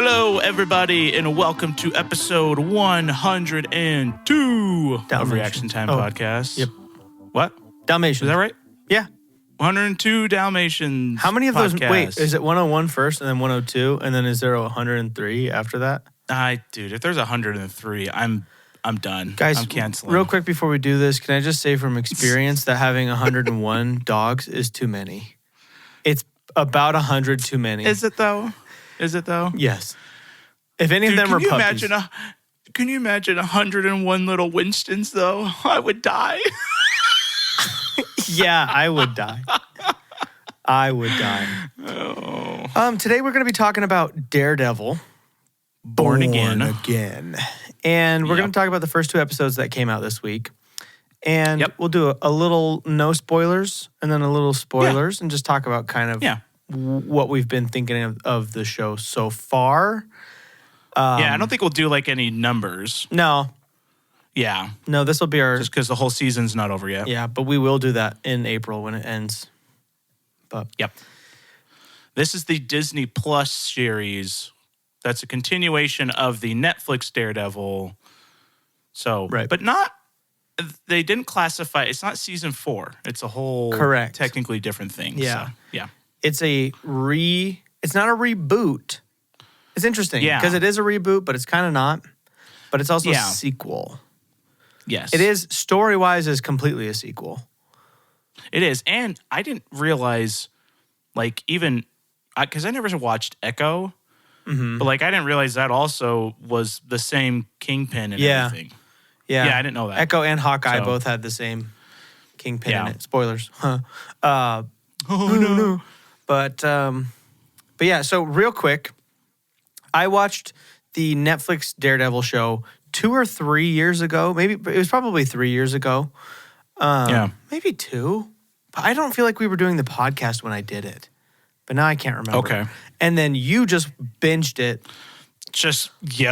Hello, everybody, and welcome to episode 102 of Reaction Time Podcast. Yep. What? Dalmatians. Is that right? Yeah. 102 Dalmatians. How many of those? podcast. Wait, is it 101 first and then 102, and then is there 103 after that? Dude, if there's 103, I'm done. Guys, I'm canceling. real quick before we do this, can I just say from experience that having 101 dogs is too many? It's about 100 too many. Is it though? Yes. If any of them are puppies. Can you imagine 101 little Winstons, though? I would die. Yeah, I would die. Oh. Today we're going to be talking about Daredevil. Born Again. And we're Yep. going to talk about the first two episodes that came out this week. And Yep. we'll do a little no spoilers and then a little spoilers and just talk about kind of what we've been thinking of the show so far. I don't think we'll do like any numbers. No, this will be our... Just because the whole season's not over yet. Yeah, but we will do that in April when it ends. But Yep. This is the Disney Plus series. That's a continuation of the Netflix Daredevil. So, Right. But not... They didn't classify... It's not season 4. It's a whole... Correct. Technically different thing. Yeah. So, yeah. it's not a reboot. It's interesting because it is a reboot, but it's kind of not. But it's also a sequel. Yes. It is, story-wise, is completely a sequel. It is. And I didn't realize, like, even... Because I never watched Echo. Mm-hmm. But, like, I didn't realize that also was the same Kingpin and everything. Yeah, I didn't know that. Echo and Hawkeye So- both had the same Kingpin in Yeah. it. Spoilers. Huh. Oh, no. But yeah, so real quick, I watched the Netflix Daredevil show 2 or 3 years ago. Maybe it was probably 3 years ago. Maybe 2. But I don't feel like we were doing the podcast when I did it. But now I can't remember. Okay. And then you just binged it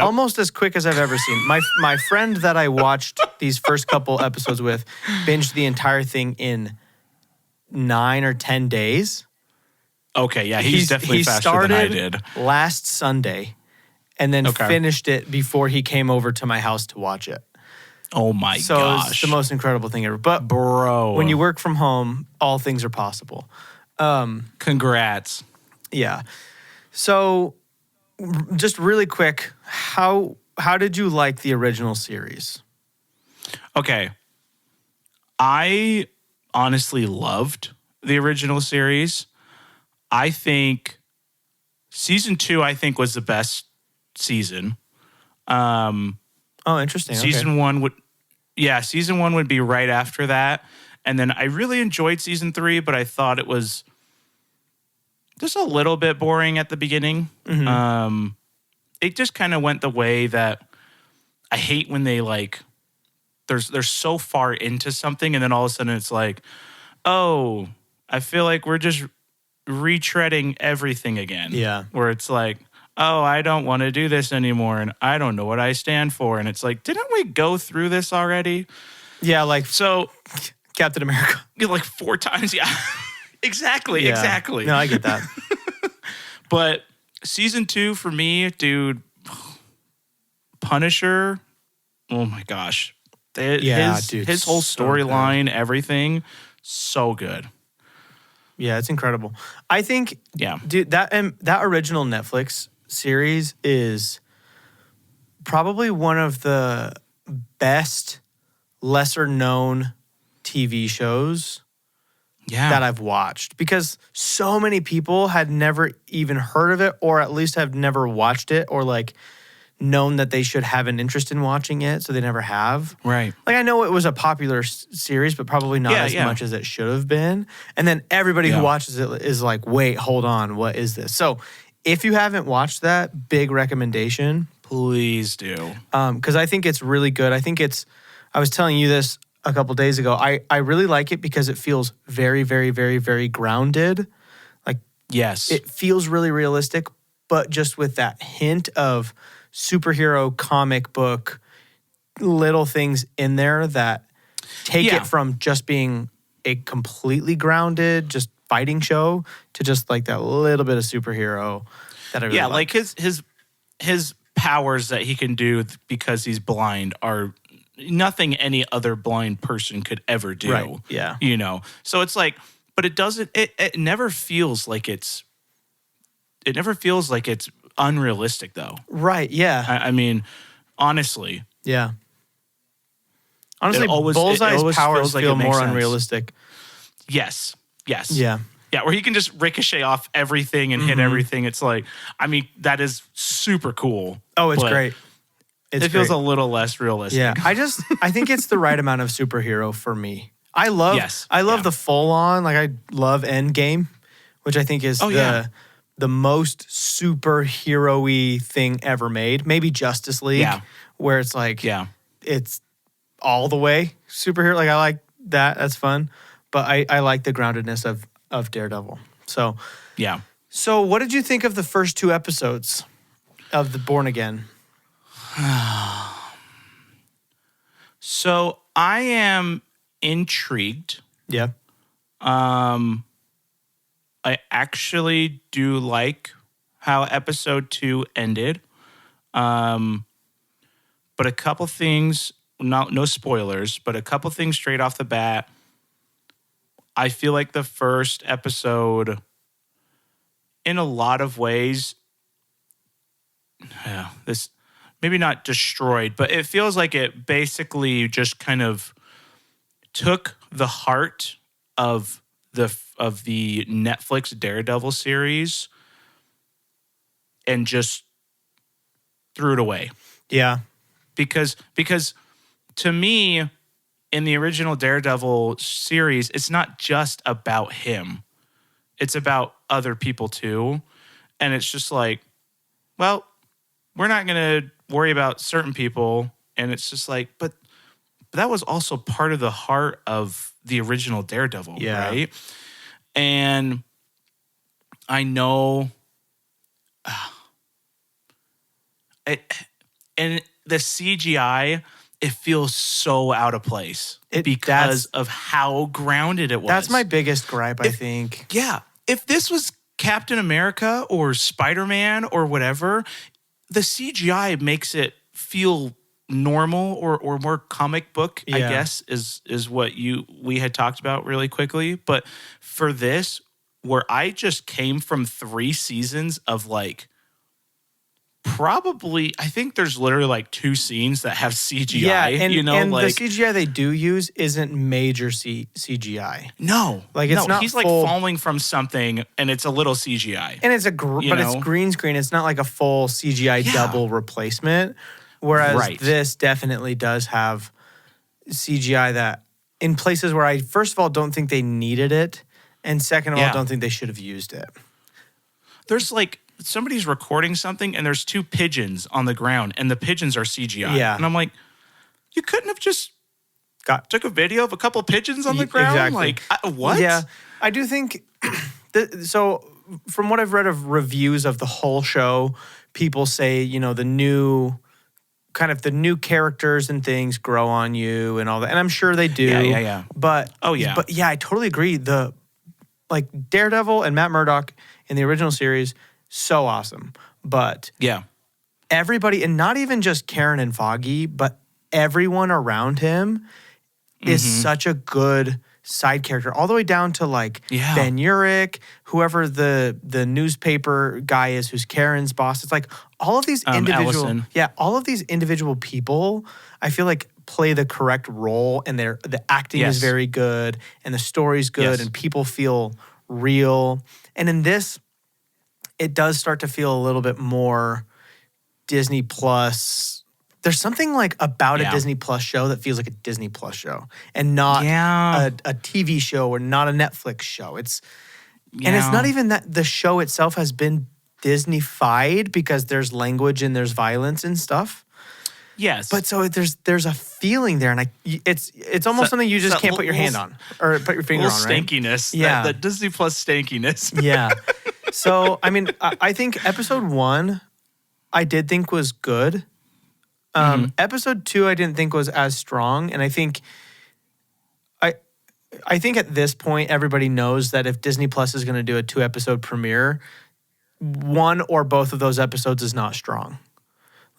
almost as quick as I've ever seen. My friend that I watched these first couple episodes with binged the entire thing in 9 or 10 days. Okay, yeah, he's definitely faster than I did. Last Sunday and then finished it before he came over to my house to watch it. Oh my So gosh. it's the most incredible thing ever. But Bro. when you work from home, all things are possible. Congrats. Yeah. So just really quick, how did you like the original series? Okay. I honestly loved the original series. I think season 2, was the best season. Oh, interesting. Season 1 would be right after that. And then I really enjoyed season 3, but I thought it was just a little bit boring at the beginning. Mm-hmm. It just kind of went the way that I hate when they they're so far into something and then all of a sudden it's like, oh, I feel like we're just retreading everything again. Yeah. Where it's like, oh, I don't want to do this anymore and I don't know what I stand for. And it's like, didn't we go through this already? Yeah, like So Captain America. like 4 times. Yeah, exactly. Yeah. Exactly. No, I get that. But season 2 for me, dude, Punisher. Oh my gosh. Dude, His whole so storyline, everything, so good. Yeah, it's incredible. I think, dude, that original Netflix series is probably one of the best, lesser known TV shows that I've watched because so many people had never even heard of it or at least have never watched it or like known that they should have an interest in watching it, so they never have. Right. Like, I know it was a popular series, but probably not as much as it should have been. And then everybody who watches it is like, wait, hold on, what is this? So if you haven't watched that, big recommendation. Please do. Because I think it's really good. I was telling you this a couple days ago. I really like it because it feels very, very, very, very grounded. Like, yes, it feels really realistic, but just with that hint of superhero comic book little things in there that take it from just being a completely grounded, just fighting show to just like that little bit of superhero that I really like. Like his powers that he can do because he's blind are nothing any other blind person could ever do. Right. Yeah. So it's like, but it doesn't. It never feels like it's. It never feels like it's unrealistic, though. Right. Yeah. I mean, honestly. Yeah. Honestly, Bullseye's powers feel more unrealistic. Yes. Yeah. Yeah, where he can just ricochet off everything and hit everything. It's like, I mean, that is super cool. Oh, it's great. It feels a little less realistic. Yeah. I think it's the right amount of superhero for me. I love the full on, like I love Endgame, which I think is the most superhero-y thing ever made. Maybe Justice League, where it's like, it's all the way superhero. Like I like that. That's fun. But I like the groundedness of Daredevil. So, yeah. So what did you think of the first 2 episodes of the Born Again? So I am intrigued. Yeah. I actually do like how episode 2 ended. But a couple things, no spoilers, but a couple things straight off the bat. I feel like the first episode, in a lot of ways, this maybe not destroyed, but it feels like it basically just kind of took the heart of the Netflix Daredevil series and just threw it away. Yeah. Because to me, in the original Daredevil series, it's not just about him. It's about other people too. And it's just like, well, we're not going to worry about certain people. And it's just like, but that was also part of the heart of the original Daredevil, right? And I know, and the CGI, it feels so out of place because of how grounded it was. That's my biggest gripe, I think. Yeah. If this was Captain America or Spider-Man or whatever, the CGI makes it feel normal or more comic book, I guess, is what we had talked about really quickly. But for this, where I just came from 3 seasons of like, probably, I think there's literally like 2 scenes that have CGI. Yeah, and like, the CGI they do use isn't major CGI. No, like it's not. He's like falling from something, and it's a little CGI, and it's it's green screen. It's not like a full CGI double replacement. Whereas this definitely does have CGI that in places where I first of all don't think they needed it, and second of all don't think they should have used it. There's like, somebody's recording something and there's 2 pigeons on the ground and the pigeons are CGI. Yeah. And I'm like, you couldn't have just took a video of a couple pigeons on the ground? Exactly. Like, what? Yeah. I do think, so from what I've read of reviews of the whole show, people say, the new characters and things grow on you and all that. And I'm sure they do. Yeah. But, I totally agree. Daredevil and Matt Murdock in the original series, so awesome. But everybody, and not even just Karen and Foggy, but everyone around him is such a good side character, all the way down to like Ben Urich, whoever the newspaper guy is, who's Karen's boss. It's like all of these individual people, I feel like play the correct role, and the acting is very good, and the story's good, and people feel real. And in this, it does start to feel a little bit more Disney Plus. There's something like about a Disney Plus show that feels like a Disney Plus show and not a TV show or not a Netflix show. And it's not even that the show itself has been Disney-fied because there's language and there's violence and stuff. Yes. But so there's a feeling there, and it's almost something you just can't put your hand on or put your finger on, right? Stankiness. The Disney Plus stankiness. Yeah. So, I mean, I think episode 1, I did think was good. Episode 2, I didn't think was as strong. And I think at this point, everybody knows that if Disney Plus is going to do a 2-episode premiere, one or both of those episodes is not strong.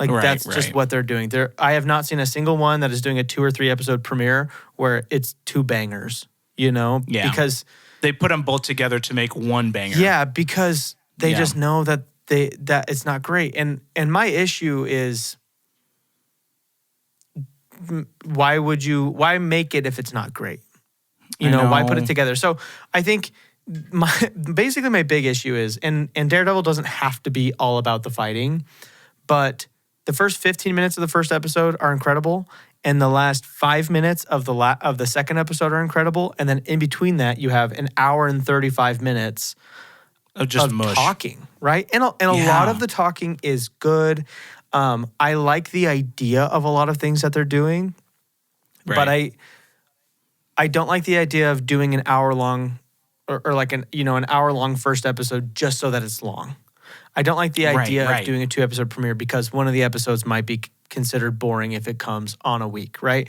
Like that's just what they're doing. I have not seen a single one that is doing a 2 or 3 episode premiere where it's 2 bangers, Yeah. Because they put them both together to make one banger. Yeah, because they just know that it's not great. And my issue is, why make it if it's not great? Why put it together? So I think my big issue is, and Daredevil doesn't have to be all about the fighting, but the first 15 minutes of the first episode are incredible, and the last 5 minutes of the second episode are incredible, and then in between that you have an hour and 35 minutes of just talking, right? And a lot of the talking is good. I like the idea of a lot of things that they're doing, but I don't like the idea of doing an hour long or like an hour long first episode just so that it's long. I don't like the idea of doing a 2 episode premiere because one of the episodes might be considered boring if it comes on a week, right?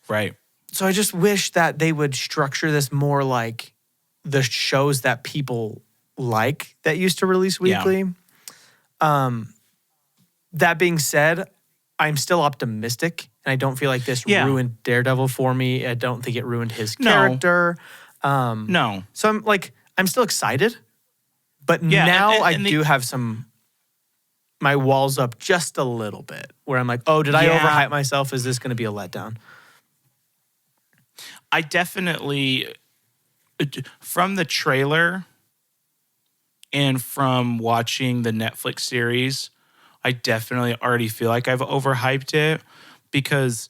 Right. So I just wish that they would structure this more like the shows that people like that used to release weekly. Yeah. That being said, I'm still optimistic, and I don't feel like this ruined Daredevil for me. I don't think it ruined his character. No. So I'm still excited. But now I do have my walls up just a little bit where I'm like, oh, did I overhype myself? Is this going to be a letdown? I definitely, from the trailer and from watching the Netflix series, I definitely already feel like I've overhyped it because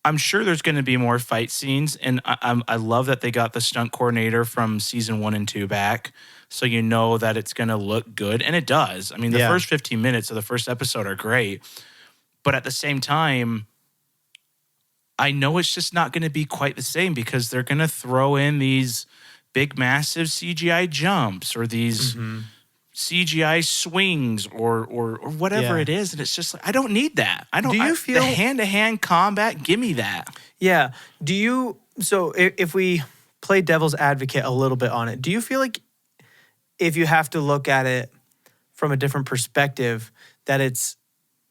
I'm sure there's going to be more fight scenes. And I love that they got the stunt coordinator from season 1 and 2 back. So you know that it's going to look good. And it does. I mean, the first 15 minutes of the first episode are great. But at the same time, I know it's just not going to be quite the same because they're going to throw in these big, massive CGI jumps or these CGI swings or whatever it is. And it's just like, I don't need that. Do you feel the hand-to-hand combat? Give me that. Yeah. So if we play devil's advocate a little bit on it, do you feel like if you have to look at it from a different perspective, that it's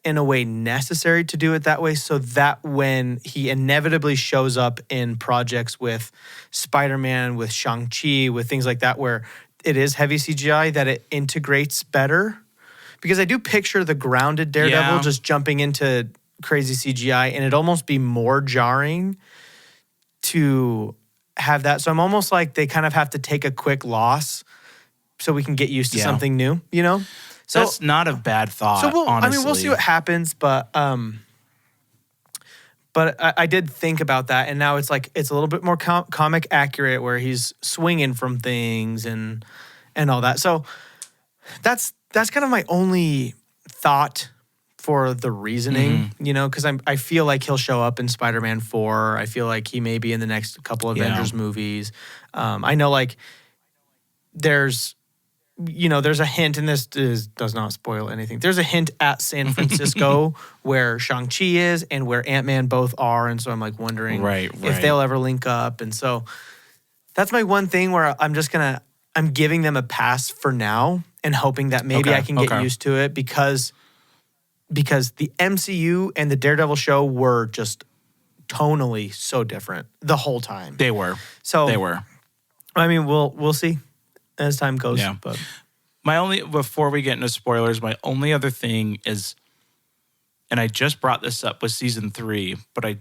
in a way necessary to do it that way so that when he inevitably shows up in projects with Spider-Man, with Shang-Chi, with things like that, where it is heavy CGI, that it integrates better? Because I do picture the grounded Daredevil just jumping into crazy CGI, and it'd almost be more jarring to have that. So I'm almost like they kind of have to take a quick loss so we can get used to something new, So that's not a bad thought. So honestly. we'll see what happens, but I did think about that, and now it's like it's a little bit more comic accurate, where he's swinging from things and all that. So that's kind of my only thought for the reasoning, because I feel like he'll show up in Spider-Man 4. I feel like he may be in the next couple of Avengers movies. I know like there's a hint, and this does not spoil anything. There's a hint at San Francisco where Shang-Chi is and where Ant-Man both are. And so I'm like wondering if they'll ever link up. And so that's my one thing where I'm giving them a pass for now and hoping that maybe I can get used to it because the MCU and the Daredevil show were just tonally so different the whole time. They were. I mean, we'll see as time goes. Yeah. But before we get into spoilers, my only other thing is, and I just brought this up with season 3, but I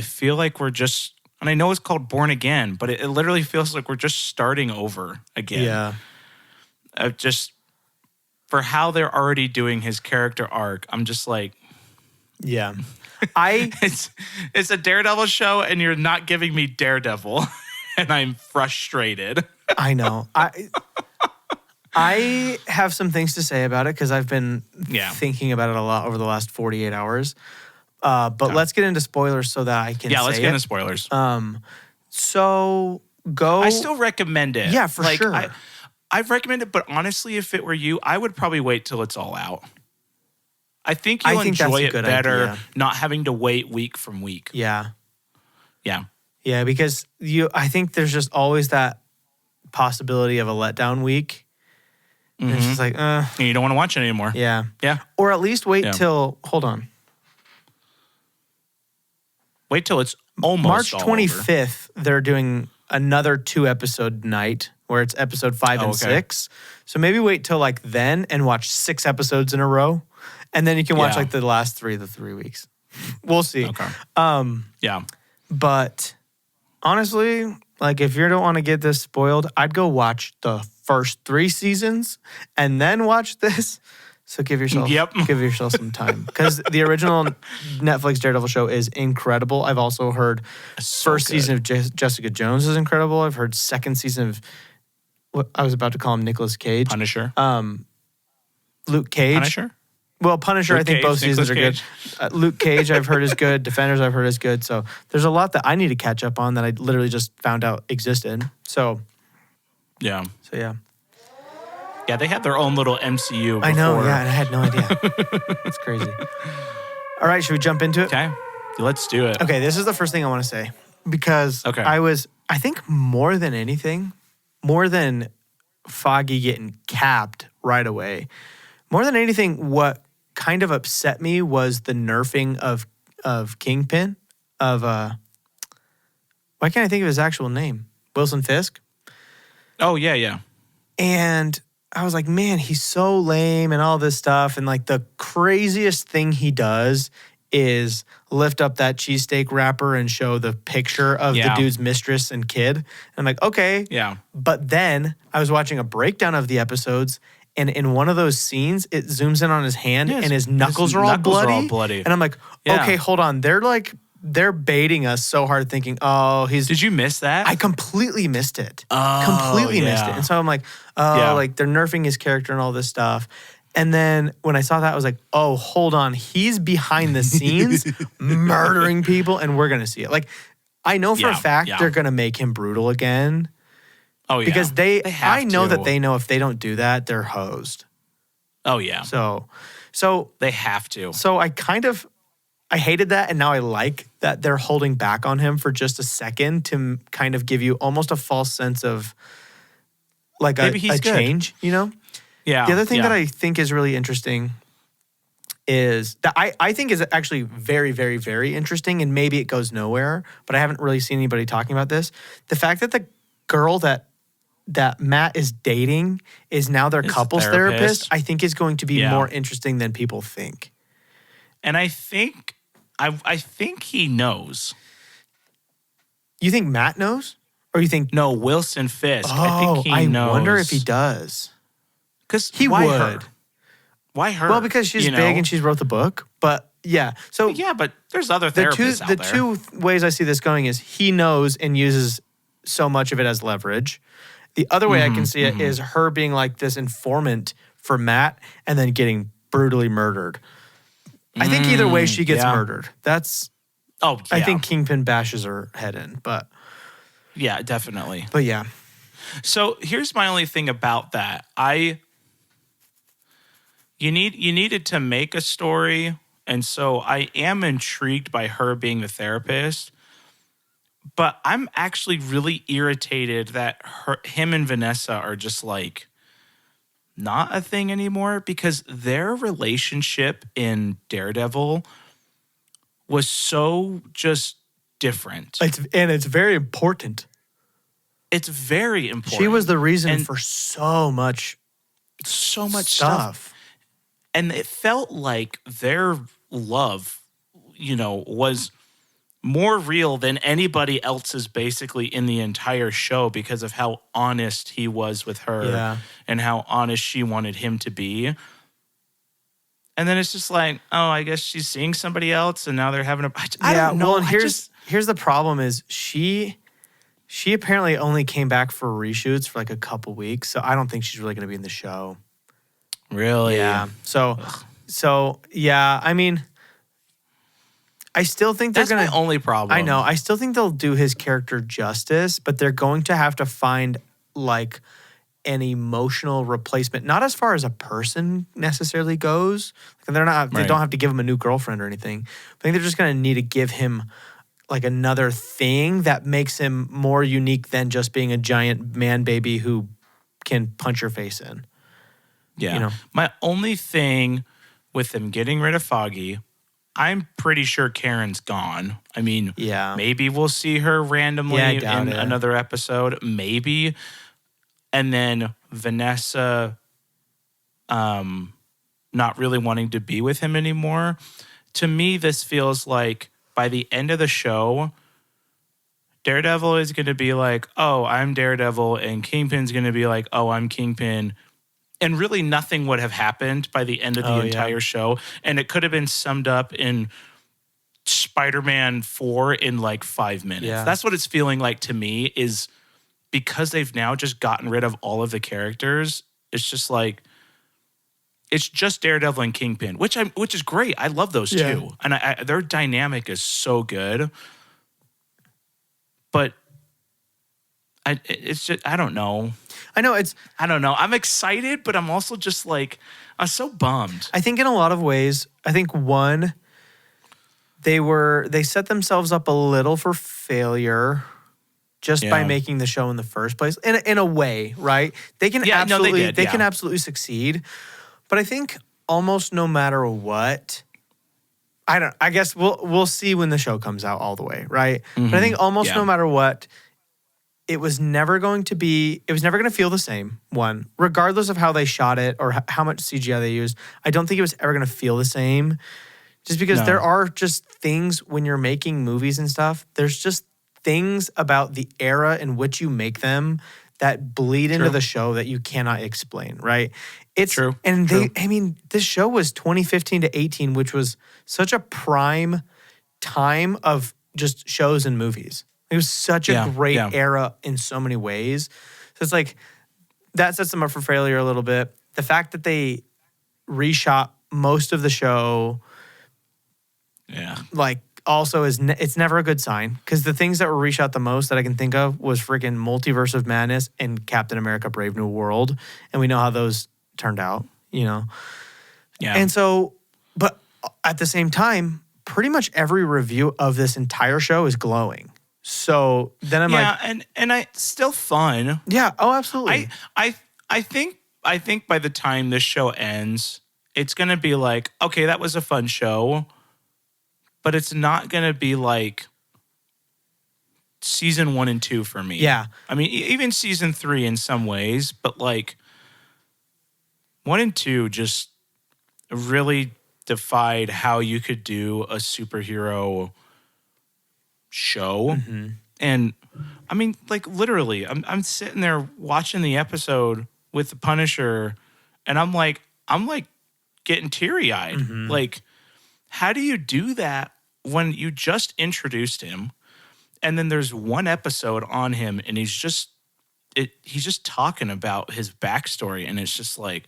feel like we're just, and I know it's called Born Again, but it literally feels like we're just starting over again. Yeah. Just for how they're already doing his character arc, I'm just like, yeah. It's a Daredevil show, and you're not giving me Daredevil, and I'm frustrated. I know. I have some things to say about it because I've been thinking about it a lot over the last 48 hours. But let's get into spoilers so that I can say let's get into spoilers. So go. I still recommend it. Yeah, for sure. I've recommended it, but honestly, if it were you, I would probably wait till it's all out. I think you'll enjoy it better not having to wait week from week. Yeah. Yeah. Yeah, because I think there's just always that possibility of a letdown week. And it's just like, And you don't want to watch it anymore. Yeah. Yeah. Or at least wait till, hold on. Wait till it's almost March all 25th, they're doing another 2-episode night where it's episode 5 and 6. So maybe wait till like then and watch 6 episodes in a row. And then you can watch like the last 3 of the 3 weeks. We'll see. Okay. Yeah. But honestly, like if you don't want to get this spoiled, I'd go watch the first 3 seasons and then watch this. So give yourself some time, because the original Netflix Daredevil show is incredible. I've also heard first season of Jessica Jones is incredible. I've heard second season of what I was about to call him Nicolas Cage. Punisher. Luke Cage. Punisher? Well, Punisher, Luke I think Cage, both seasons Nicolas are good. Luke Cage, I've heard is good. Defenders, I've heard is good. So there's a lot that I need to catch up on that I literally just found out existed. So yeah. Yeah, they had their own little MCU before. I know, and I had no idea. It's crazy. All right, should we jump into it? Okay, let's do it. Okay, this is the first thing I want to say, because I think more than anything, more than Foggy getting capped right away, more than anything, what kind of upset me was the nerfing of Kingpin, why can't I think of his actual name? Wilson Fisk? Oh, yeah. And I was like, man, he's so lame and all this stuff. And like the craziest thing he does is lift up that cheesesteak wrapper and show the picture of the dude's mistress and kid. And I'm like, okay. Yeah. But then I was watching a breakdown of the episodes, and in one of those scenes, it zooms in on his hand and his knuckles are all bloody. And I'm like, okay, hold on. They're baiting us so hard thinking, oh, he's... Did you miss that? I completely missed it. Oh, Missed it. And so I'm like, like they're nerfing his character and all this stuff. And then when I saw that, I was like, oh, hold on. He's behind the scenes murdering people, and we're going to see it. Like, I know for a fact they're going to make him brutal again. Oh, yeah. Because I know that they know if they don't do that, they're hosed. Oh, yeah. So they have to. So I hated that, and now I like that they're holding back on him for just a second to kind of give you almost a false sense of like a change, you know? Yeah. The other thing that I think is really interesting is that I think is actually very, very, very interesting, and maybe it goes nowhere, but I haven't really seen anybody talking about this. The fact that the girl that Matt is dating is now their couples therapist, I think is going to be more interesting than people think. And I think he knows. You think Matt knows? Or you think... No, Wilson Fisk. I think he knows. I wonder if he does. Because why would. Her? Why her? Well, because she's big and she wrote the book. But yeah. So but there's other therapists out there. The two ways I see this going is he knows and uses so much of it as leverage. The other way I can see it is her being like this informant for Matt and then getting brutally murdered. I think either way she gets murdered. That's... Oh, yeah. I think Kingpin bashes her head in, but... Yeah, definitely. But yeah. So here's my only thing about that. You needed to make a story, and so I am intrigued by her being the therapist. But I'm actually really irritated that him and Vanessa are just like not a thing anymore, because their relationship in Daredevil was so just different. It's very important. It's very important. She was the reason for so much stuff. And it felt like their love, was more real than anybody else's basically in the entire show, because of how honest he was with her and how honest she wanted him to be. And then it's just like, oh, I guess she's seeing somebody else, and now they're having I don't know. Well, and here's the problem is she apparently only came back for reshoots for like a couple weeks, so I don't think she's really going to be in the show. Really? Yeah. So yeah, I mean, I still think that's my only problem. I know. I still think they'll do his character justice, but they're going to have to find like an emotional replacement, not as far as a person necessarily goes. They don't have to give him a new girlfriend or anything. I think they're just going to need to give him like another thing that makes him more unique than just being a giant man baby who can punch your face in. Yeah. My only thing with them getting rid of Foggy, I'm pretty sure Karen's gone. I mean, maybe we'll see her randomly in another episode. Maybe. And then Vanessa not really wanting to be with him anymore. To me, this feels like by the end of the show, Daredevil is going to be like, oh, I'm Daredevil, and Kingpin's going to be like, oh, I'm Kingpin. And really nothing would have happened by the end of the entire show. And it could have been summed up in Spider-Man 4 in like 5 minutes. Yeah. That's what it's feeling like to me, is because they've now just gotten rid of all of the characters. It's just like, it's just Daredevil and Kingpin, which is great. I love those two. And their dynamic is so good. But it's just, I don't know. I don't know. I'm excited, but I'm also just like, I'm so bummed. I think in a lot of ways, one, they set themselves up a little for failure just by making the show in the first place. In a way, right? They can they can absolutely succeed. But I think almost no matter what, I guess we'll see when the show comes out all the way, right? Mm-hmm. But I think almost no matter what, it was never going to feel the same, one, regardless of how they shot it or how much CGI they used. I don't think it was ever going to feel the same, just because there are just things when you're making movies and stuff, there's just things about the era in which you make them that bleed into the show that you cannot explain, right? It's true. And this show was 2015 to 18, which was such a prime time of just shows and movies. It was such a great era in so many ways. So it's like, that sets them up for failure a little bit. The fact that they reshot most of the show, like, also it's never a good sign, because the things that were reshot the most that I can think of was freaking Multiverse of Madness and Captain America: Brave New World, and we know how those turned out, Yeah. And so, but at the same time, pretty much every review of this entire show is glowing. So then I'm like, and I still fun. Yeah. Oh, absolutely. I think by the time this show ends, it's gonna be like, okay, that was a fun show. But it's not going to be like season 1 and 2 for me. Yeah. I mean, even season 3 in some ways, but like 1 and 2 just really defied how you could do a superhero show. Mm-hmm. And I mean, like, literally, I'm sitting there watching the episode with the Punisher, and I'm like getting teary-eyed. Mm-hmm. Like, how do you do that when you just introduced him, and then there's one episode on him, and he's just talking about his backstory, and it's just like,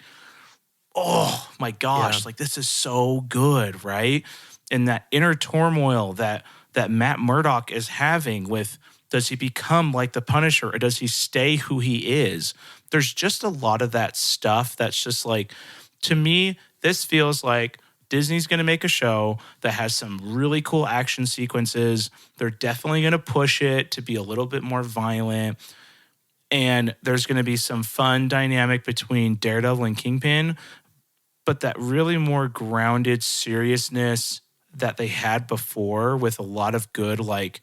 oh my gosh, like, this is so good, right? And that inner turmoil that Matt Murdock is having with, does he become like the Punisher, or does he stay who he is? There's just a lot of that stuff that's just like, to me, this feels like Disney's going to make a show that has some really cool action sequences. They're definitely going to push it to be a little bit more violent. And there's going to be some fun dynamic between Daredevil and Kingpin. But that really more grounded seriousness that they had before, with a lot of good, like,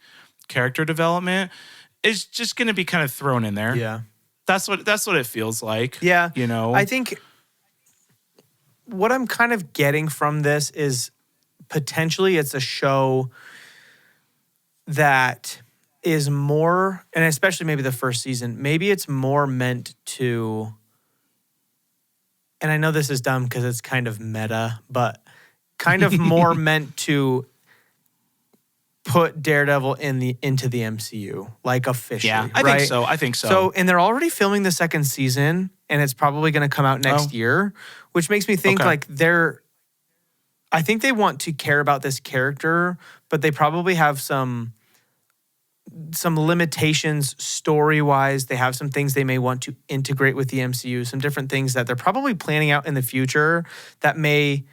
character development, is just going to be kind of thrown in there. Yeah. That's what it feels like. Yeah. I think what I'm kind of getting from this is potentially it's a show that is more, and especially maybe the first season, maybe it's more meant to, and I know this is dumb because it's kind of meta, but kind of more meant to put Daredevil into the MCU, like, officially. Yeah, I think so. So, and they're already filming the second season, and it's probably going to come out next year, which makes me think like I think they want to care about this character, but they probably have some limitations story-wise. They have some things they may want to integrate with the MCU, some different things that they're probably planning out in the future that may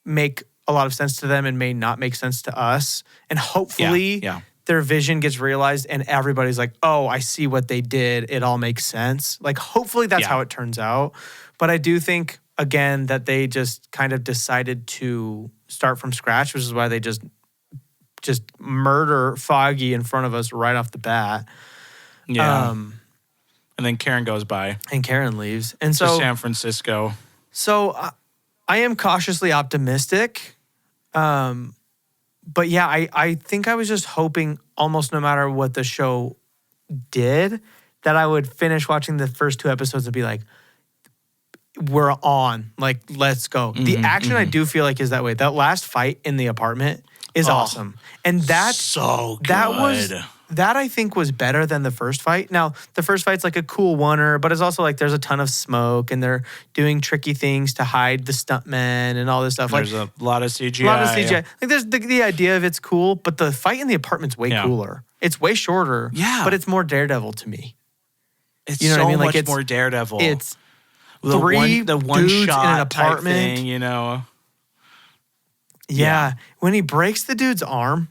make a lot of sense to them and may not make sense to us. And hopefully their vision gets realized and everybody's like, oh, I see what they did. It all makes sense. Like, hopefully that's how it turns out. But I do think again, that they just kind of decided to start from scratch, which is why they just murder Foggy in front of us right off the bat. Yeah. And then Karen goes by. And Karen leaves. And so to San Francisco. So I am cautiously optimistic. But yeah, I think I was just hoping almost no matter what the show did, that I would finish watching the first 2 episodes and be like, we're on. Like, let's go. The action I do feel like is that way. That last fight in the apartment is awesome. And that's so good. That I think was better than the first fight. Now, the first fight's like a cool oneer, but it's also like there's a ton of smoke and they're doing tricky things to hide the stuntmen and all this stuff. There's a lot of CGI. A lot of CGI. Yeah. Like there's the idea of it's cool, but the fight in the apartment's way cooler. It's way shorter. Yeah. But it's more Daredevil to me. It's you know so what I mean? Like much more Daredevil. It's the one dudes shot in an apartment. Thing, you know. Yeah. When he breaks the dude's arm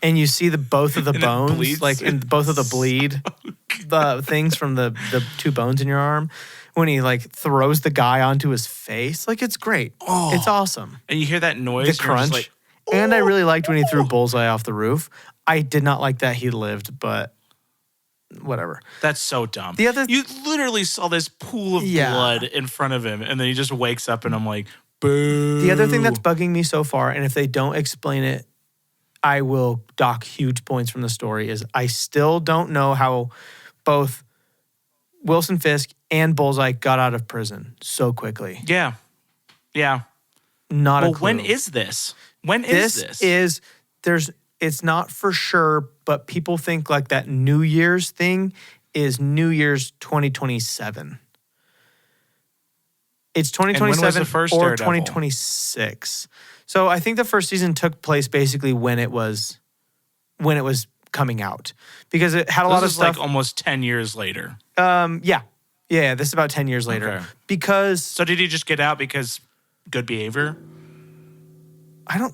and you see both of the bones, like in both of the bleed, the things from the 2 bones in your arm, when he like throws the guy onto his face, like it's great. Oh. It's awesome. And you hear that noise, the crunch. Like, and I really liked when he threw Bullseye off the roof. I did not like that he lived, but whatever. That's so dumb. You literally saw this pool of blood in front of him, and then he just wakes up, and I'm like, boo. The other thing that's bugging me so far, and if they don't explain it, I will dock huge points from the story, is I still don't know how both Wilson Fisk and Bullseye got out of prison so quickly. Yeah. Yeah. Not a clue. When is this? When is this? It's not for sure, but people think like that New Year's thing is New Year's 2027. It's 2027 or Daredevil? 2026. So I think the first season took place basically when it was coming out, because it had a lot of stuff. Like almost 10 years later. Yeah. This is about 10 years later. Okay. Because so did he just get out because good behavior?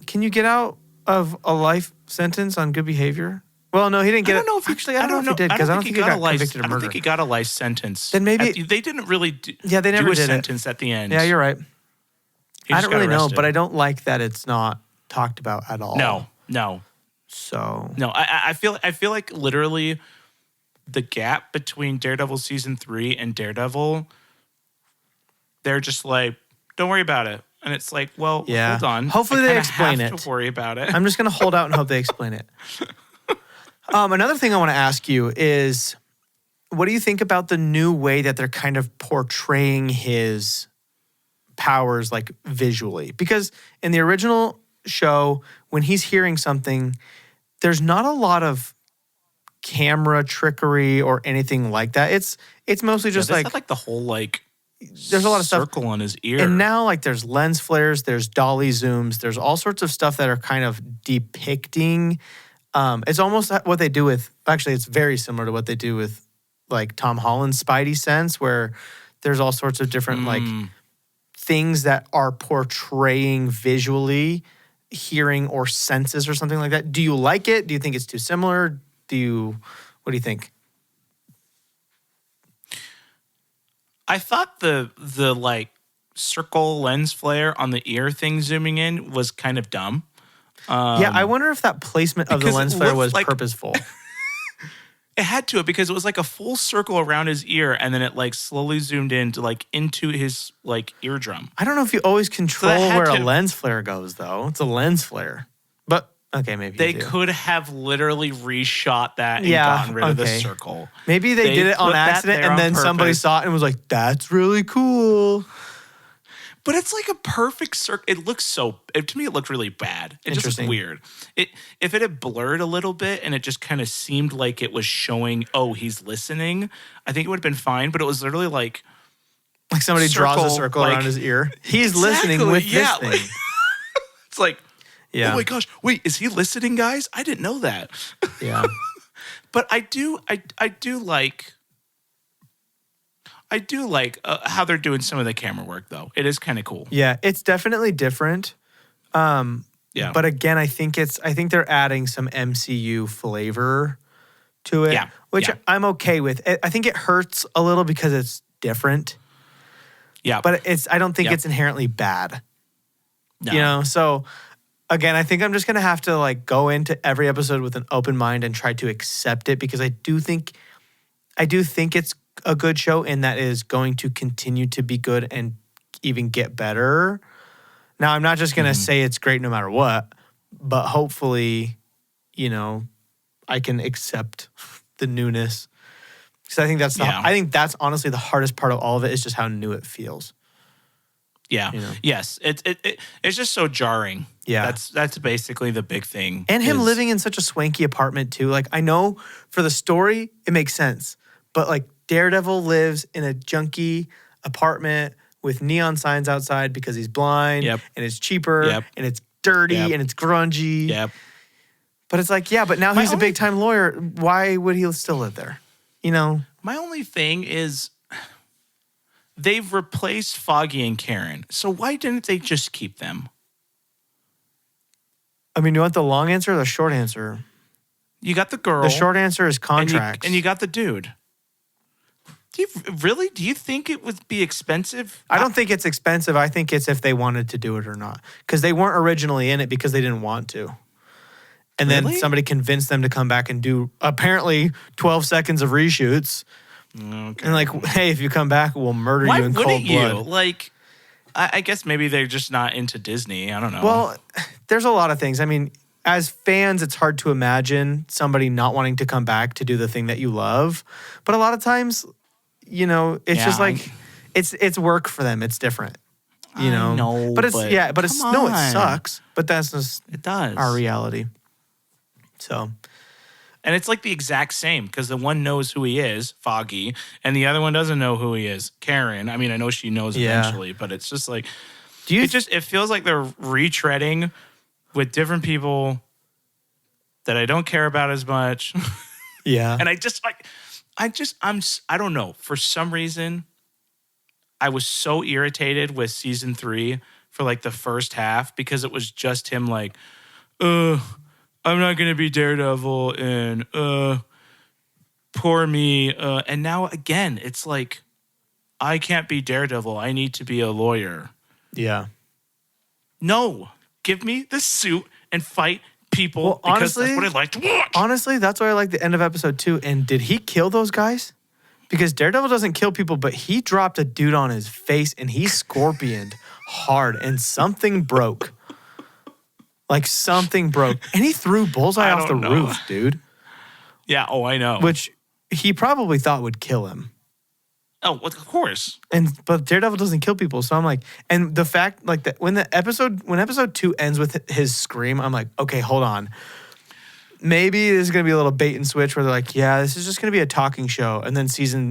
Can you get out of a life sentence on good behavior? Well, no, he didn't get it. Actually, I don't know if he did, because I don't think he got convicted of murder. I don't think he got a life sentence. Then maybe they didn't really do they never a did sentence at the end. Yeah, you're right. I don't really know, arrested. but I don't like that it's not talked about at all. No. So no, I feel like literally the gap between Daredevil season 3 and Daredevil, they're just like, don't worry about it. And it's like, well, hold on. Hopefully they explain it. To worry about it. I'm just going to hold out and hope they explain it. Another thing I want to ask you is, what do you think about the new way that they're kind of portraying his powers, like visually? Because in the original show, when he's hearing something, there's not a lot of camera trickery or anything like that. It's mostly just like the whole there's a lot of circle on his ear. And now like there's lens flares, there's dolly zooms, there's all sorts of stuff that are kind of depicting. It's almost what they do with, actually it's very similar to what they do with like Tom Holland's Spidey sense, where there's all sorts of different like things that are portraying visually hearing or senses or something like that. Do you like it? Do you think it's too similar? What do you think? I thought the like circle lens flare on the ear thing zooming in was kind of dumb. I wonder if that placement of the lens flare was purposeful. It had to, because it was like a full circle around his ear, and then it like slowly zoomed into his like eardrum. I don't know if you always control where a lens flare goes, though. It's a lens flare. But okay, maybe they could have literally reshot that and gotten rid of the circle. Maybe they did it on accident, and then somebody saw it and was like, "That's really cool." But it's like a perfect circle. It looks to me, it looked really bad. It just was weird. If it had blurred a little bit and it just kind of seemed like it was showing, oh, he's listening, I think it would have been fine. But it was literally like somebody draws a circle around his ear. He's listening with this thing. It's like, oh my gosh, wait, is he listening, guys? I didn't know that. Yeah. But I do like how they're doing some of the camera work, though. It is kind of cool. Yeah, it's definitely different. But again, I think they're adding some MCU flavor to it, which I'm okay with. I think it hurts a little because it's different. Yeah. But I don't think it's inherently bad. No. You know, so again, I think I'm just going to have to like go into every episode with an open mind and try to accept it, because I do think it's a good show, and that is going to continue to be good and even get better. Now, I'm not just going to say it's great no matter what, but hopefully, you know, I can accept the newness. Because I think that's honestly the hardest part of all of it, is just how new it feels. Yeah. You know? Yes. It's just so jarring. Yeah. That's basically the big thing. And him living in such a swanky apartment too. Like, I know for the story it makes sense, but like Daredevil lives in a junky apartment with neon signs outside because he's blind, and it's cheaper, and it's dirty, and it's grungy. Yep. But it's like, yeah, but now he's a big time lawyer. Why would he still live there? You know? My only thing is they've replaced Foggy and Karen. So why didn't they just keep them? I mean, you want the long answer or the short answer? You got the girl. The short answer is contracts. And you got the dude. Do you think it would be expensive? I don't think it's expensive. I think it's if they wanted to do it or not. Because they weren't originally in it because they didn't want to. And then somebody convinced them to come back and do apparently 12 seconds of reshoots. Okay. And like, hey, if you come back, we'll murder you in cold blood. Like, I guess maybe they're just not into Disney. I don't know. Well, there's a lot of things. I mean, as fans, it's hard to imagine somebody not wanting to come back to do the thing that you love. But a lot of times, you know, it's just like it's work for them. It's different. You know? I know, but it sucks. But that's just our reality. So, and it's like the exact same, because the one knows who he is, Foggy, and the other one doesn't know who he is, Karen. I mean, I know she knows eventually, but it's just like, it feels like they're retreading with different people that I don't care about as much. Yeah. And I don't know. For some reason, I was so irritated with season 3 for like the first half, because it was just him like, I'm not going to be Daredevil, and poor me. And now again, it's like, I can't be Daredevil. I need to be a lawyer. Yeah. No, give me the suit and fight people, because honestly, that's what I like to watch. Honestly, that's why I like the end of episode 2. And did he kill those guys? Because Daredevil doesn't kill people, but he dropped a dude on his face and he scorpioned hard, and something broke. Like, something broke. And he threw Bullseye off the roof, dude. Yeah, I know. Which he probably thought would kill him. Oh, of course. But Daredevil doesn't kill people, so I'm like, and the fact, like, that when episode 2 ends with his scream, I'm like, okay, hold on. Maybe there's gonna be a little bait and switch where they're like, yeah, this is just gonna be a talking show, and then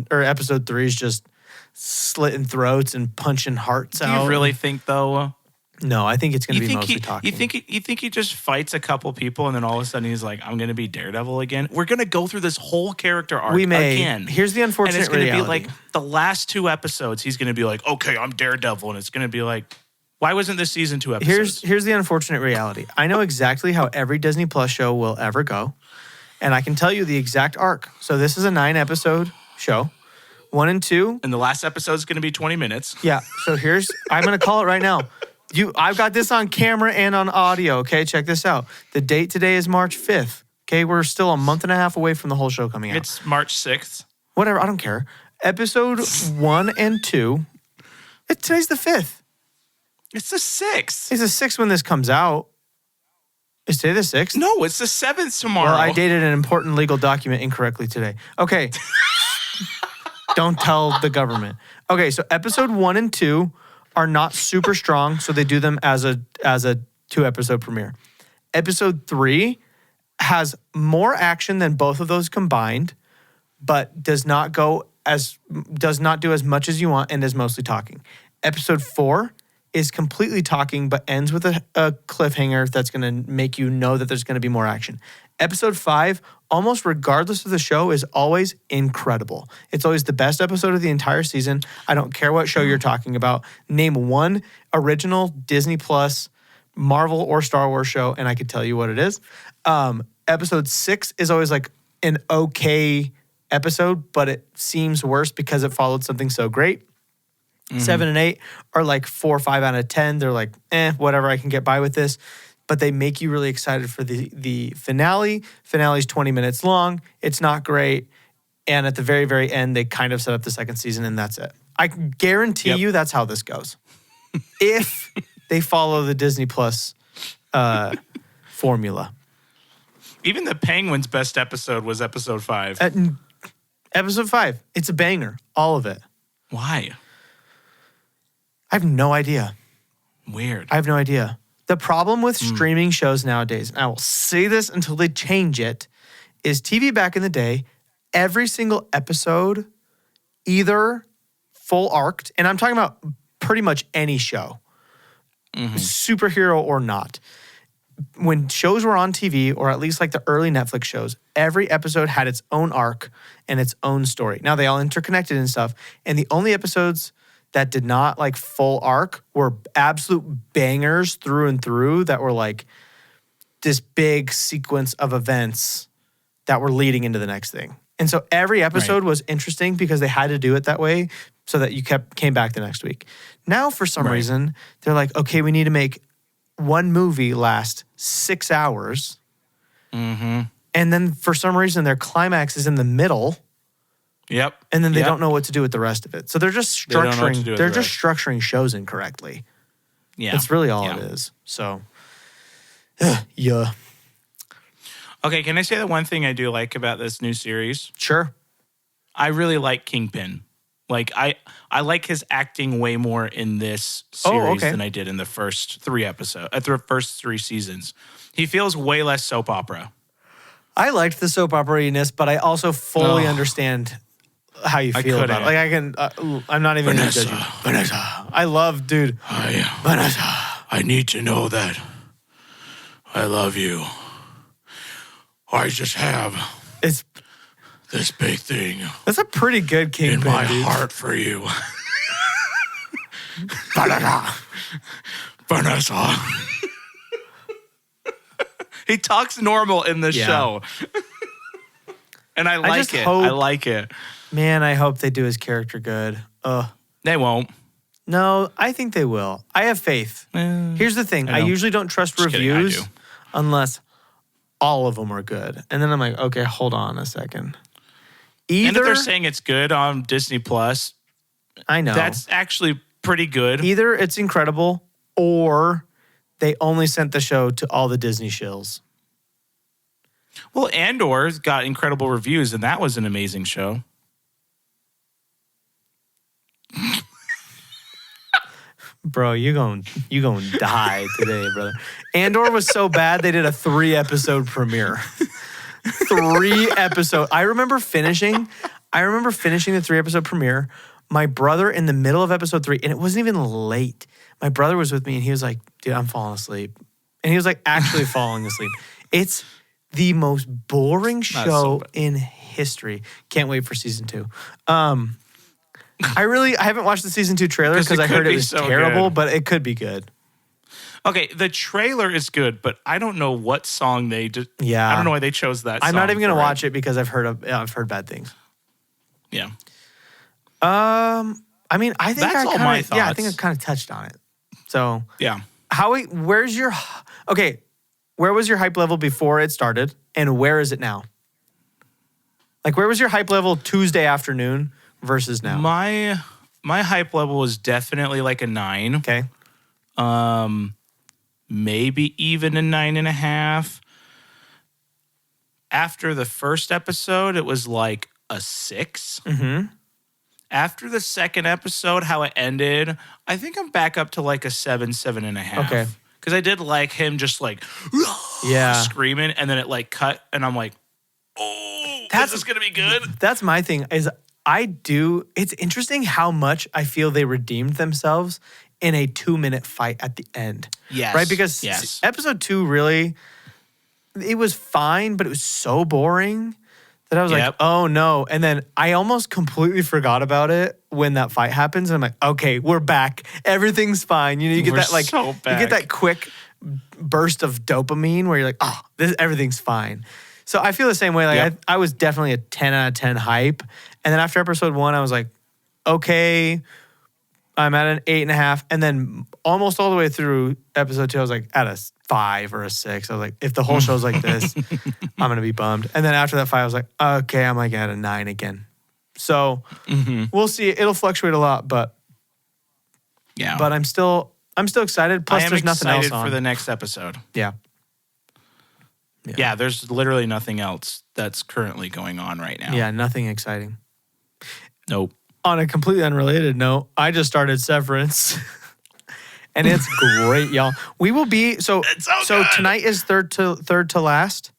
episode 3 is just slitting throats and punching hearts out. Do you really think, though? No, I think it's going to be mostly talking. You think he just fights a couple people and then all of a sudden he's like, I'm going to be Daredevil again? We're going to go through this whole character arc again. Here's the unfortunate reality. And it's going to be like the last 2 episodes, he's going to be like, okay, I'm Daredevil. And it's going to be like, why wasn't this season 2 episodes? Here's the unfortunate reality. I know exactly how every Disney Plus show will ever go. And I can tell you the exact arc. So this is a 9-episode show. 1 and 2. And the last episode is going to be 20 minutes. Yeah. So I'm going to call it right now. I've got this on camera and on audio, okay? Check this out. The date today is March 5th, okay? We're still a month and a half away from the whole show coming out. It's March 6th. Whatever, I don't care. Episode 1 and 2, today's the 5th. It's the 6th. It's the 6th when this comes out. Is today the 6th? No, it's the 7th tomorrow. Well, I dated an important legal document incorrectly today. Okay. Don't tell the government. Okay, so episode 1 and 2 are not super strong, so they do them as a 2-episode premiere. Episode 3 has more action than both of those combined, but does not do as much as you want and is mostly talking. Episode 4 is completely talking, but ends with a cliffhanger that's going to make you know that there's going to be more action. Episode 5, almost regardless of the show, is always incredible. It's always the best episode of the entire season. I don't care what show you're talking about. Name one original Disney Plus, Marvel, or Star Wars show, and I could tell you what it is. Episode 6 is always like an okay episode, but it seems worse because it followed something so great. 7 and 8 are like 4 or 5 out of 10. They're like, whatever, I can get by with this. But they make you really excited for the finale. Finale's 20 minutes long. It's not great. And at the very, very end, they kind of set up the second season, and that's it. I can guarantee you that's how this goes. If they follow the Disney Plus formula. Even the Penguins' best episode was episode 5. Episode 5. It's a banger. All of it. Why? I have no idea. Weird. I have no idea. The problem with streaming shows nowadays, and I will say this until they change it, is TV back in the day, every single episode, either full arced, and I'm talking about pretty much any show, superhero or not. When shows were on TV, or at least like the early Netflix shows, every episode had its own arc and its own story. Now, they all interconnected and stuff, and the only episodes that did not like full arc were absolute bangers through and through that were like this big sequence of events that were leading into the next thing. And so every episode was interesting because they had to do it that way so that you came back the next week. Now, for some reason, they're like, okay, we need to make one movie last 6 hours. And then for some reason, their climax is in the middle. Yep. And then they don't know what to do with the rest of it. So they're just structuring structuring shows incorrectly. Yeah. That's really all it is. So yeah. Okay, can I say the one thing I do like about this new series? Sure. I really like Kingpin. Like I like his acting way more in this series than I did in the first 3 seasons. He feels way less soap opera. I liked the soap opera-ness, but I also fully understand how you feel about it. Like I can, I'm not even going to judge you. Vanessa. I love, dude. Vanessa. I need to know that I love you. I just have this big thing. That's a pretty good Kingpin, in my heart for you. Vanessa. He talks normal in the show. And I like it. I like it. Man, I hope they do his character good. They won't. No, I think they will. I have faith. Here's the thing. I usually don't trust reviews unless all of them are good. And then I'm like, okay, hold on a second. And if they're saying it's good on Disney Plus, I know. That's actually pretty good. Either it's incredible or they only sent the show to all the Disney shills. Well, Andor's got incredible reviews, and that was an amazing show. Bro, you going die today, brother. Andor was so bad they did a 3-episode premiere. 3 episode. I remember finishing the 3-episode premiere. My brother in the middle of episode 3, and it wasn't even late. My brother was with me, and he was like, "Dude, I'm falling asleep," and he was like, actually falling asleep. It's the most boring show in history. Can't wait for season 2. I haven't watched the season 2 trailer because I heard it was terrible, but it could be good. Okay, the trailer is good, but I don't know what song they did. Yeah, I don't know why they chose that. I'm not even gonna watch it because I've heard bad things. Yeah. I mean, I think that's all my thoughts. Yeah, I think I kind of touched on it. So yeah, where was your hype level before it started, and where is it now? Like, where was your hype level Tuesday afternoon versus now? My hype level was definitely like a 9. Okay. Maybe even a 9.5. After the first episode, it was like a 6. After the second episode, how it ended, I think I'm back up to like a 7.5. Okay. Because I did like him just like screaming, and then it like cut, and I'm like, is this gonna be good? That's my thing. It's interesting how much I feel they redeemed themselves in a 2-minute fight at the end. Yes. Right? Because episode 2 really, it was fine, but it was so boring that I was like, oh no. And then I almost completely forgot about it when that fight happens. And I'm like, okay, we're back. Everything's fine. You know, you get you get that quick burst of dopamine where you're like, everything's fine. So I feel the same way. Like I was definitely a 10 out of 10 hype. And then after episode 1, I was like, okay, I'm at an 8.5. And then almost all the way through episode 2, I was like at a 5 or a 6. I was like, if the whole show's like this, I'm going to be bummed. And then after that 5, I was like, okay, I'm like at a 9 again. So we'll see. It'll fluctuate a lot, but I'm still excited. Plus, there's nothing else on. I am excited for the next episode. Yeah. Yeah, there's literally nothing else that's currently going on right now. Yeah, nothing exciting. Nope. On a completely unrelated note, I just started Severance. And it's great, y'all. We will be so tonight is third to last.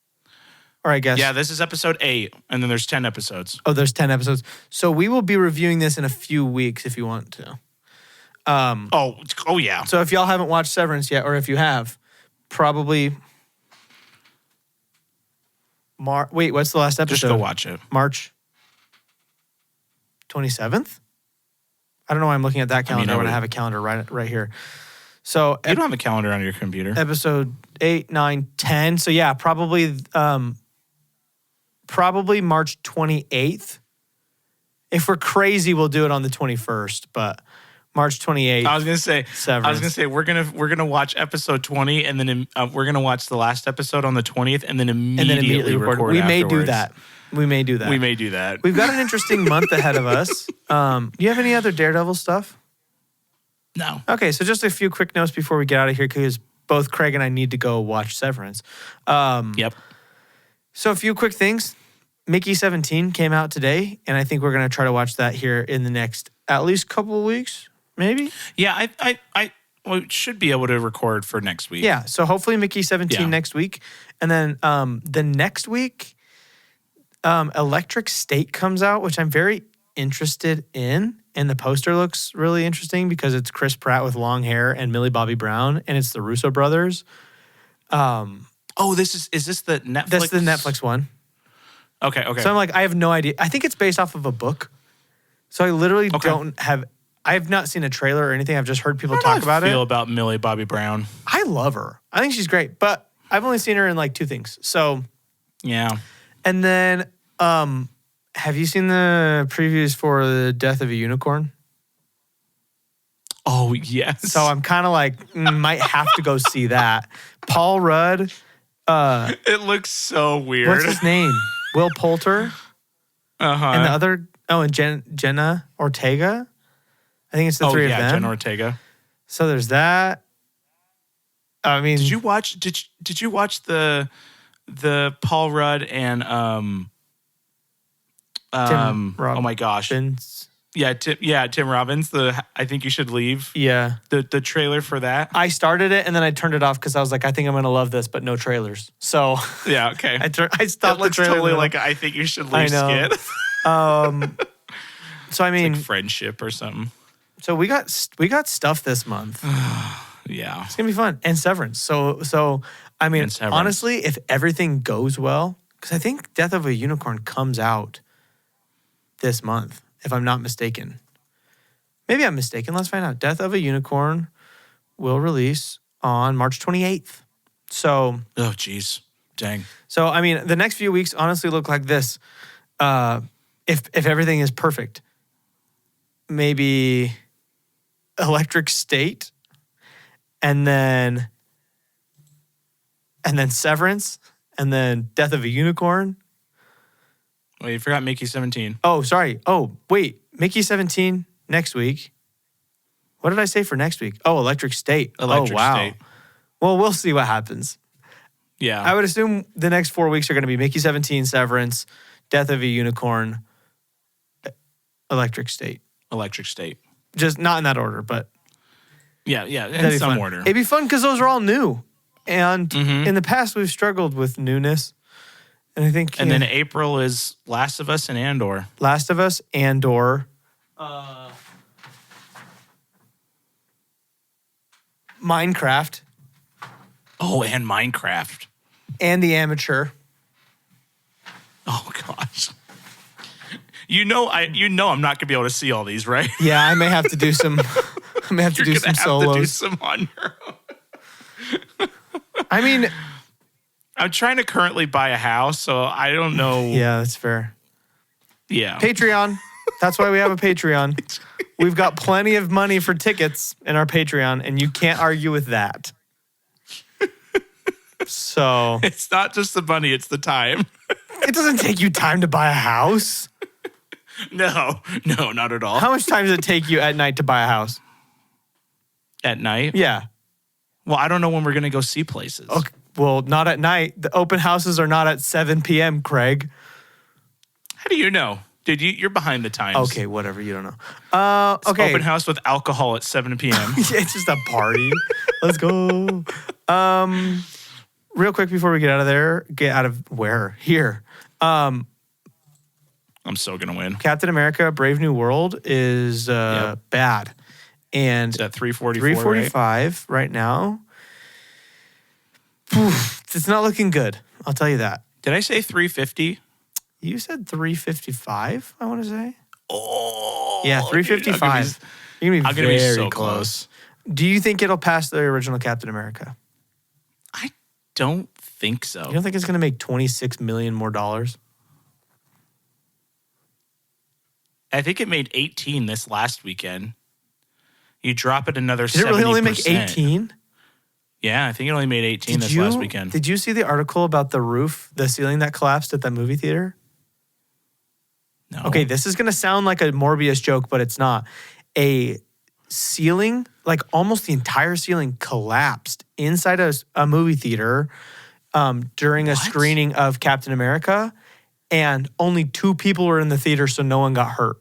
Or I guess. Yeah, this is episode 8, and then there's 10 episodes. Oh, there's 10 episodes. So we will be reviewing this in a few weeks if you want to. Oh yeah. So if y'all haven't watched Severance yet, or if you have, probably wait, what's the last episode? Just go watch it. March 27th? I don't know why I'm looking at that calendar when I have a calendar right here. So you don't have a calendar on your computer. Episode 8, 9, 10. So yeah, probably March 28th. If we're crazy, we'll do it on the 21st, but March 28th. I was gonna say Severance. we're gonna watch episode 20, and then we're gonna watch the last episode on the 20th, and then immediately record. We may afterwards. do that. We may do that. We've got an interesting month ahead of us. Do you have any other Daredevil stuff? No. Okay, so just a few quick notes before we get out of here, because both Craig and I need to go watch Severance. Yep. So a few quick things. Mickey 17 came out today, and I think we're going to try to watch that here in the next at least couple of weeks, maybe? Yeah, I should be able to record for next week. Yeah, so hopefully Mickey 17 next week. And then the next week, Electric State comes out, which I'm very interested in. And the poster looks really interesting because it's Chris Pratt with long hair and Millie Bobby Brown, and it's the Russo brothers. Is this the Netflix? That's the Netflix one. Okay. So I'm like, I have no idea. I think it's based off of a book. So I literally I have not seen a trailer or anything. I've just heard people talk about it. How do you feel about Millie Bobby Brown? I love her. I think she's great, but I've only seen her in like 2 things. So yeah. And then, have you seen the previews for The Death of a Unicorn? Oh, yes. So I'm kind of like, might have to go see that. Paul Rudd. It looks so weird. What's his name? Will Poulter. And the other, and Jenna Ortega. I think it's the three of them. Jenna Ortega. So there's that. I mean, did you watch the Paul Rudd and Tim oh my gosh. Tim Robbins, I Think You Should Leave. Yeah. The trailer for that. I started it and then I turned it off because I was like, I think I'm going to love this, but no trailers. So yeah, okay. I stopped the trailer. Totally like I Think You Should Leave skit. So I mean, it's like friendship or something. So we got stuff this month. Yeah. It's going to be fun. And Severance. So I mean, honestly, if everything goes well, because I think Death of a Unicorn comes out this month, if I'm not mistaken. Maybe I'm mistaken. Let's find out. Death of a Unicorn will release on March 28th. So. Oh, geez. Dang. So, I mean, the next few weeks honestly look like this. If everything is perfect, maybe Electric State, and then Severance, and then Death of a Unicorn. Oh, you forgot Mickey 17. Oh, sorry. Oh, wait. Mickey 17 next week. What did I say for next week? Oh, Electric State. Electric State. Well, we'll see what happens. Yeah. I would assume the next 4 weeks are going to be Mickey 17, Severance, Death of a Unicorn, Electric State. Electric State. Just not in that order, but. Yeah, in some order. It'd be fun because those are all new. And in the past, we've struggled with newness. And I think. And then April is Last of Us and Andor. Last of Us, Andor. Minecraft. Oh, and Minecraft. And The Amateur. Oh gosh. You know I'm not gonna be able to see all these, right? Yeah, I may have to do some. I may have to do some solos. To do some on your own. I mean, I'm trying to currently buy a house, so I don't know. Yeah, that's fair. Yeah. Patreon. That's why we have a Patreon. We've got plenty of money for tickets in our Patreon, and you can't argue with that. So it's not just the money, it's the time. It doesn't take you time to buy a house. No, not at all. How much time does it take you at night to buy a house? At night? Yeah. Well, I don't know when we're going to go see places. Okay. Well, not at night. The open houses are not at 7 p.m., Craig. How do you know? Dude, you're behind the times. Okay, whatever. You don't know. Okay. Open house with alcohol at 7 p.m. Yeah, it's just a party. Let's go. Real quick before we get out of there, Here. I'm so going to win. Captain America, Brave New World is bad. And it's at 344, 345 right now. It's not looking good. I'll tell you that. Did I say 350? You said 355, I want to say. Oh. Yeah, 355. You're going to be very so close. Do you think it'll pass the original Captain America? I don't think so. You don't think it's going to make $26 million more dollars? I think it made 18 this last weekend. You drop it another 70%. Did it really only make 18? Yeah, I think it only made 18 last weekend. Did you see the article about the ceiling that collapsed at that movie theater? No. Okay, this is going to sound like a Morbius joke, but it's not. A ceiling, like almost the entire ceiling collapsed inside a movie theater during a screening of Captain America, and only 2 people were in the theater, so no one got hurt.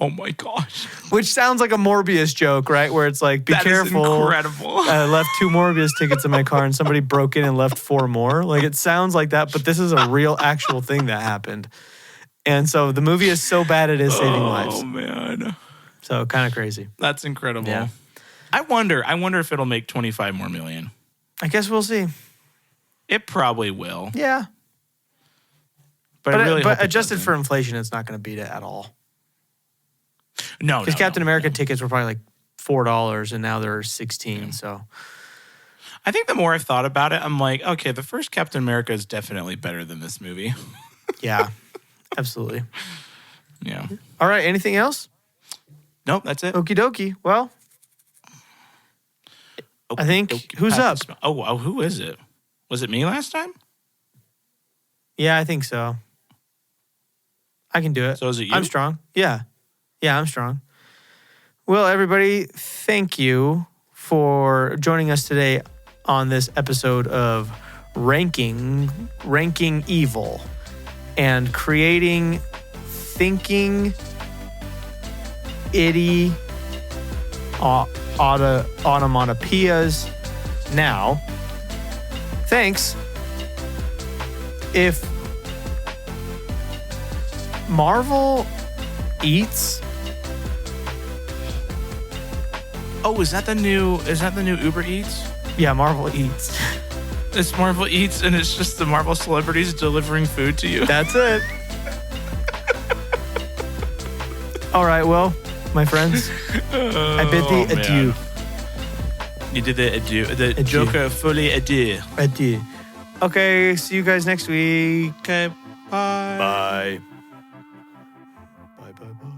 Oh my gosh. Which sounds like a Morbius joke, right? Where it's like, be careful. That is incredible. I left 2 Morbius tickets in my car and somebody broke in and left 4 more. Like, it sounds like that, but this is a real actual thing that happened. And so the movie is so bad it is saving lives. Oh, man. So kind of crazy. That's incredible. Yeah. I wonder if it'll make 25 more million. I guess we'll see. It probably will. Yeah. But I really hope adjusted for inflation, it's not going to beat it at all. No, because Captain America tickets were probably like $4, and now they're $16. Yeah. So I think the more I've thought about it, I'm like, okay, the first Captain America is definitely better than this movie. Yeah, absolutely. Yeah. All right. Anything else? Nope, that's it. Okie dokie. Well, I think who's up? Oh, who is it? Was it me last time? Yeah, I think so. I can do it. So is it you? I'm strong. Yeah. Yeah, I'm strong. Well, everybody, thank you for joining us today on this episode of Ranking Evil and creating thinking onomatopoeias now. Thanks. If Marvel eats. Oh, is that the new Uber Eats? Yeah, Marvel Eats. It's Marvel Eats, and it's just the Marvel celebrities delivering food to you. That's it. All right, well, my friends, I bid thee adieu. You did the adieu. The Joker fully adieu. Adieu. Okay, see you guys next week. Okay, bye. Bye. Bye, bye, bye.